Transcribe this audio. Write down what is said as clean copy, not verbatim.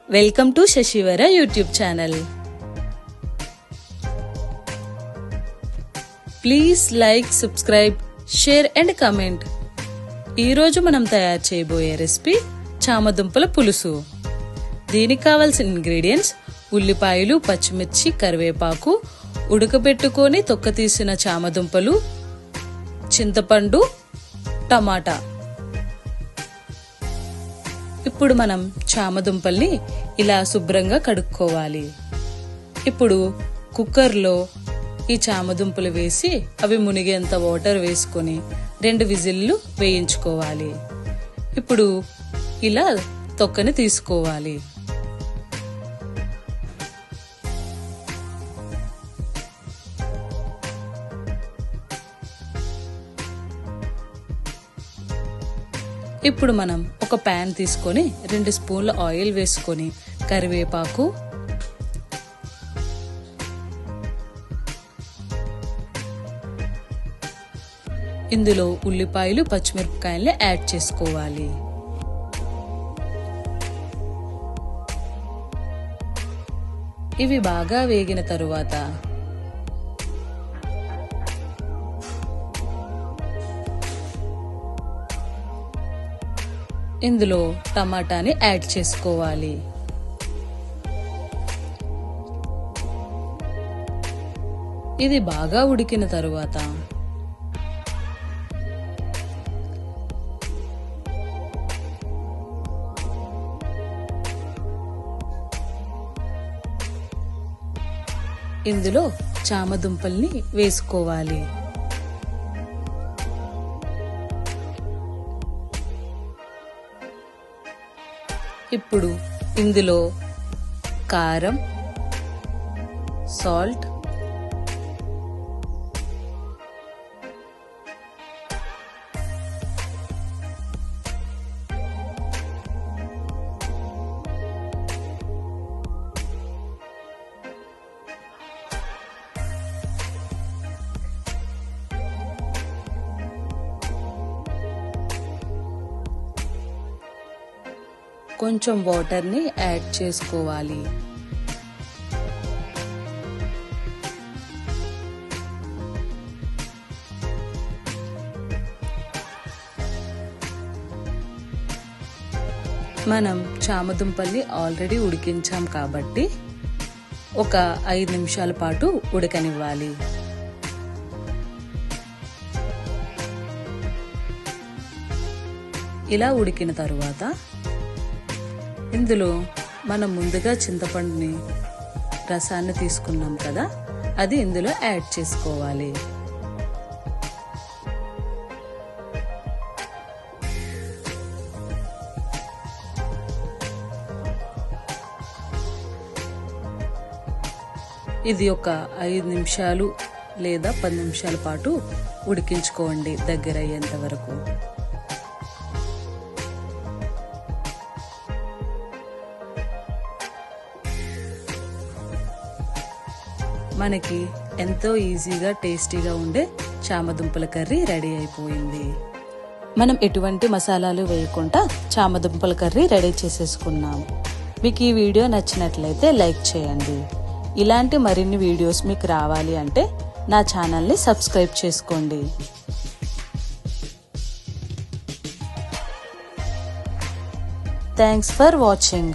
Welcome to Shashivara YouTube channel. Please like, subscribe, share and comment. ఈరోజు మనం తయారు చేయబోయే రెసిపీ చామదుంపల పులుసు. దీనికి కావాల్సిన ఇంగ్రీడియంట్స్ ఉల్లిపాయలు, పచ్చిమిర్చి, కరివేపాకు, ఉడకబెట్టుకొని తొక్క తీసిన చామదుంపలు, చింతపండు, టమాటా. ఇప్పుడు మనం చామదుంపల్ని ఇలా శుభ్రంగా కడుక్కోవాలి. ఇప్పుడు కుక్కర్లో ఈ చామదుంపలు వేసి అవి మునిగేంత వాటర్ వేసుకొని 2 విజిల్లు వేయించుకోవాలి. ఇప్పుడు ఇలా తొక్కని తీసుకోవాలి. ఇప్పుడు మనం ఒక ప్యాన్ తీసుకొని 2 స్పూన్ల ఆయిల్ వేసుకొని కరివేపాకు, ఇందులో ఉల్లిపాయలు, పచ్చిమిరపకాయలు యాడ్ చేసుకోవాలి. ఇవి బాగా వేగిన తరువాత ఇందులో టమాటాని యాడ్ చేసుకోవాలి. ఇది బాగా ఉడికిన తరువాత ఇందులో చామదుంపల్ని వేసుకోవాలి. ఇప్పుడు ఇందులో కారం, సాల్ట్, కొంచెం వాటర్ని యాడ్ చేసుకోవాలి. మనం చామదుంపల్ని ఆల్రెడీ ఉడికించాం కాబట్టి ఒక 5 నిమిషాల పాటు ఉడకనివ్వాలి. ఇలా ఉడికిన తరువాత ఇందులో మనం ముందుగా చింతపండుని రసాన్ని తీసుకున్నాం కదా, అది ఇందులో యాడ్ చేసుకోవాలి. ఇది ఒక 5 నిమిషాలు లేదా 10 నిమిషాల పాటు ఉడికించుకోండి దగ్గర అయ్యేంత వరకు. మనకి ఎంతో ఈజీగా టేస్టీగా ఉండే చామదుంపల కర్రీ రెడీ అయిపోయింది. మనం ఎటువంటి మసాలాలు వేయకుండా చామదుంపల కర్రీ రెడీ చేసేసుకున్నాం. మీకు ఈ వీడియో నచ్చినట్లయితే లైక్ చేయండి. ఇలాంటి మరిన్ని వీడియోస్ మీకు రావాలి అంటే నా ఛానల్ని సబ్స్క్రైబ్ చేసుకోండి. Thanks for watching.